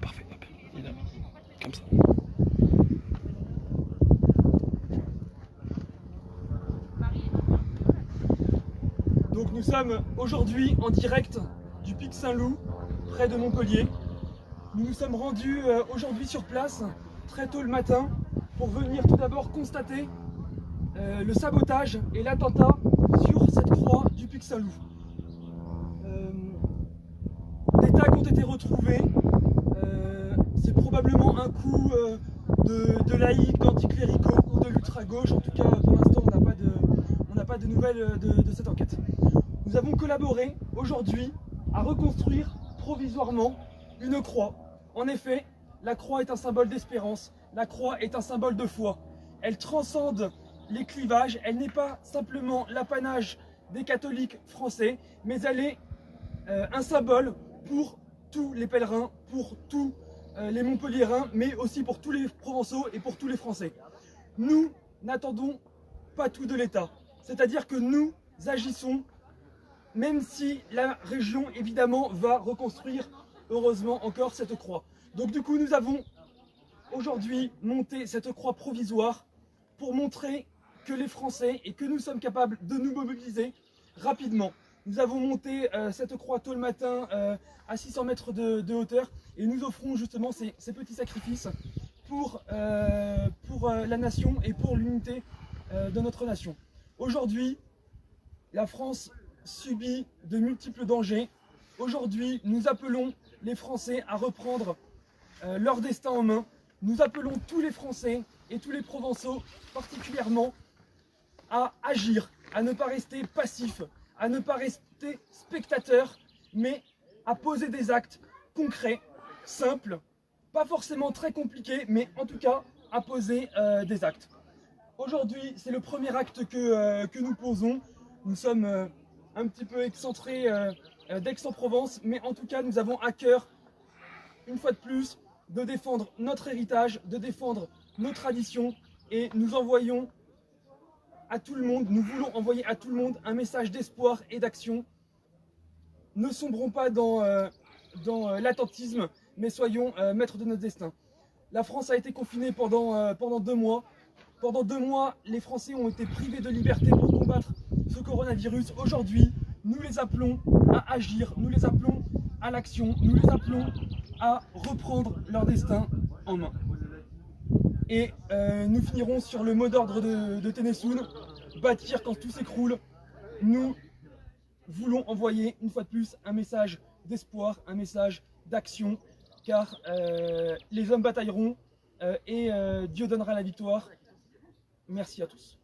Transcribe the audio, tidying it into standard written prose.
parfait. Hop. Et là, comme ça. Donc nous sommes aujourd'hui en direct du Pic Saint-Loup, près de Montpellier. Nous nous sommes rendus aujourd'hui sur place, très tôt le matin, pour venir tout d'abord constater le sabotage et l'attentat sur cette croix du Pic Saint-Loup. Des tags ont été retrouvés. C'est probablement un coup de laïcs, d'anticléricaux ou de l'ultra-gauche. En tout cas, pour l'instant, on n'a pas de nouvelles de cette enquête. Nous avons collaboré aujourd'hui à reconstruire provisoirement une croix. En effet, la croix est un symbole d'espérance, la croix est un symbole de foi. Elle transcende les clivages, elle n'est pas simplement l'apanage des catholiques français, mais elle est un symbole pour tous les pèlerins, pour tous les Montpelliérains, mais aussi pour tous les Provençaux et pour tous les Français. Nous n'attendons pas tout de l'État, c'est-à-dire que nous agissons, même si la région évidemment va reconstruire heureusement encore cette croix. Donc du coup nous avons aujourd'hui monté cette croix provisoire pour montrer que les Français et que nous sommes capables de nous mobiliser rapidement. Nous avons monté cette croix tôt le matin à 600 mètres de hauteur et nous offrons justement ces petits sacrifices pour la nation et pour l'unité de notre nation. Aujourd'hui, la France subit de multiples dangers. Aujourd'hui, nous appelons les Français à reprendre leur destin en main. Nous appelons tous les Français et tous les Provençaux particulièrement à agir, à ne pas rester passifs, à ne pas rester spectateurs, mais à poser des actes concrets, simples, pas forcément très compliqués, mais en tout cas à poser des actes. Aujourd'hui, c'est le premier acte que nous posons. Nous sommes un petit peu excentrés d'Aix-en-Provence, mais en tout cas, nous avons à cœur, une fois de plus, de défendre notre héritage, de défendre nos traditions, et nous envoyons à tout le monde, nous voulons envoyer à tout le monde un message d'espoir et d'action. Ne sombrons pas dans l'attentisme, mais soyons maîtres de notre destin. La France a été confinée pendant 2 mois. Pendant 2 mois, les Français ont été privés de liberté pour combattre ce coronavirus. Aujourd'hui, nous les appelons à agir, nous les appelons à l'action, nous les appelons à reprendre leur destin en main. Et nous finirons sur le mot d'ordre de Ténésoun, bâtir quand tout s'écroule. Nous voulons envoyer une fois de plus un message d'espoir, un message d'action, car les hommes batailleront et Dieu donnera la victoire. Merci à tous.